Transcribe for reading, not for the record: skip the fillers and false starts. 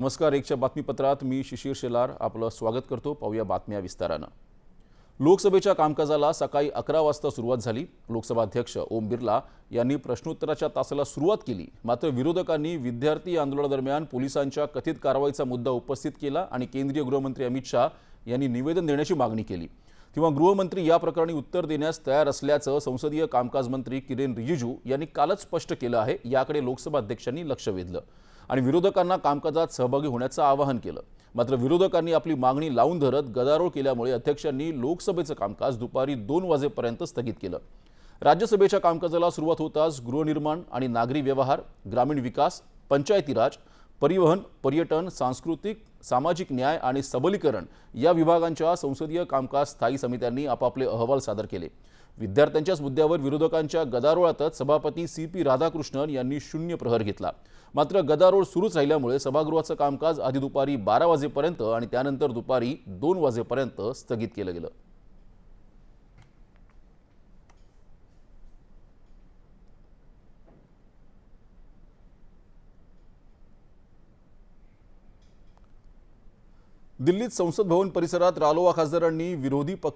नमस्कार. एकच्या बातमीपत्रात मी शिशिर शेलार आपलं स्वागत करतो. पाहूया बातम्या विस्तारानं. लोकसभेच्या कामकाजाला सकाळी 11 वाजता सुरुवात झाली. लोकसभा अध्यक्ष ओम बिर्ला यांनी प्रश्नोत्तराच्या तासाला सुरुवात केली. मात्र विरोधकांनी विद्यार्थी आंदोलनादरम्यान पोलिसांच्या कथित कारवाईचा मुद्दा उपस्थित केला आणि केंद्रीय गृहमंत्री अमित शाह यांनी निवेदन देण्याची मागणी केली. तेव्हा गृहमंत्री या प्रकरणी उत्तर देण्यास तयार असल्याचं संसदीय कामकाज मंत्री किरेन रिजिजू यांनी कालच स्पष्ट केलं आहे. याकडे लोकसभा अध्यक्षांनी लक्ष वेधलं आणि विरोधकांना कामकाजात सहभागी होण्याचं आवाहन केलं. मात्र विरोधकांनी आपली मागणी लावून धरत गदारोळ केल्यामुळे अध्यक्षांनी लोकसभेचं कामकाज दुपारी 2 वाजेपर्यंत स्थगित केलं. राज्यसभेच्या कामकाजाला सुरुवात होताच गृहनिर्माण आणि नागरी व्यवहार, ग्रामीण विकास, पंचायती राज, परिवहन, पर्यटन, सांस्कृतिक, सामाजिक न्याय आणि सबलीकरण या विभागांच्या संसदीय कामकाज स्थायी समित्यांनी आपापले अहवाल सादर केले. विद्यार्थ्यांच्याच मुद्द्यावर विरोधकांच्या गदारोळातच सभापती CP राधाकृष्णन यांनी शून्य प्रहर घेतला. मात्र गदारोळ सुरूच राहिल्यामुळे सभागृहाचं कामकाज आधी दुपारी 12 वाजेपर्यंत आणि त्यानंतर दुपारी 2 वाजेपर्यंत स्थगित केलं गेलं. दिल्लीत संसद भवन परिसरात रालोआ खासदारांनी विरोधी पक्ष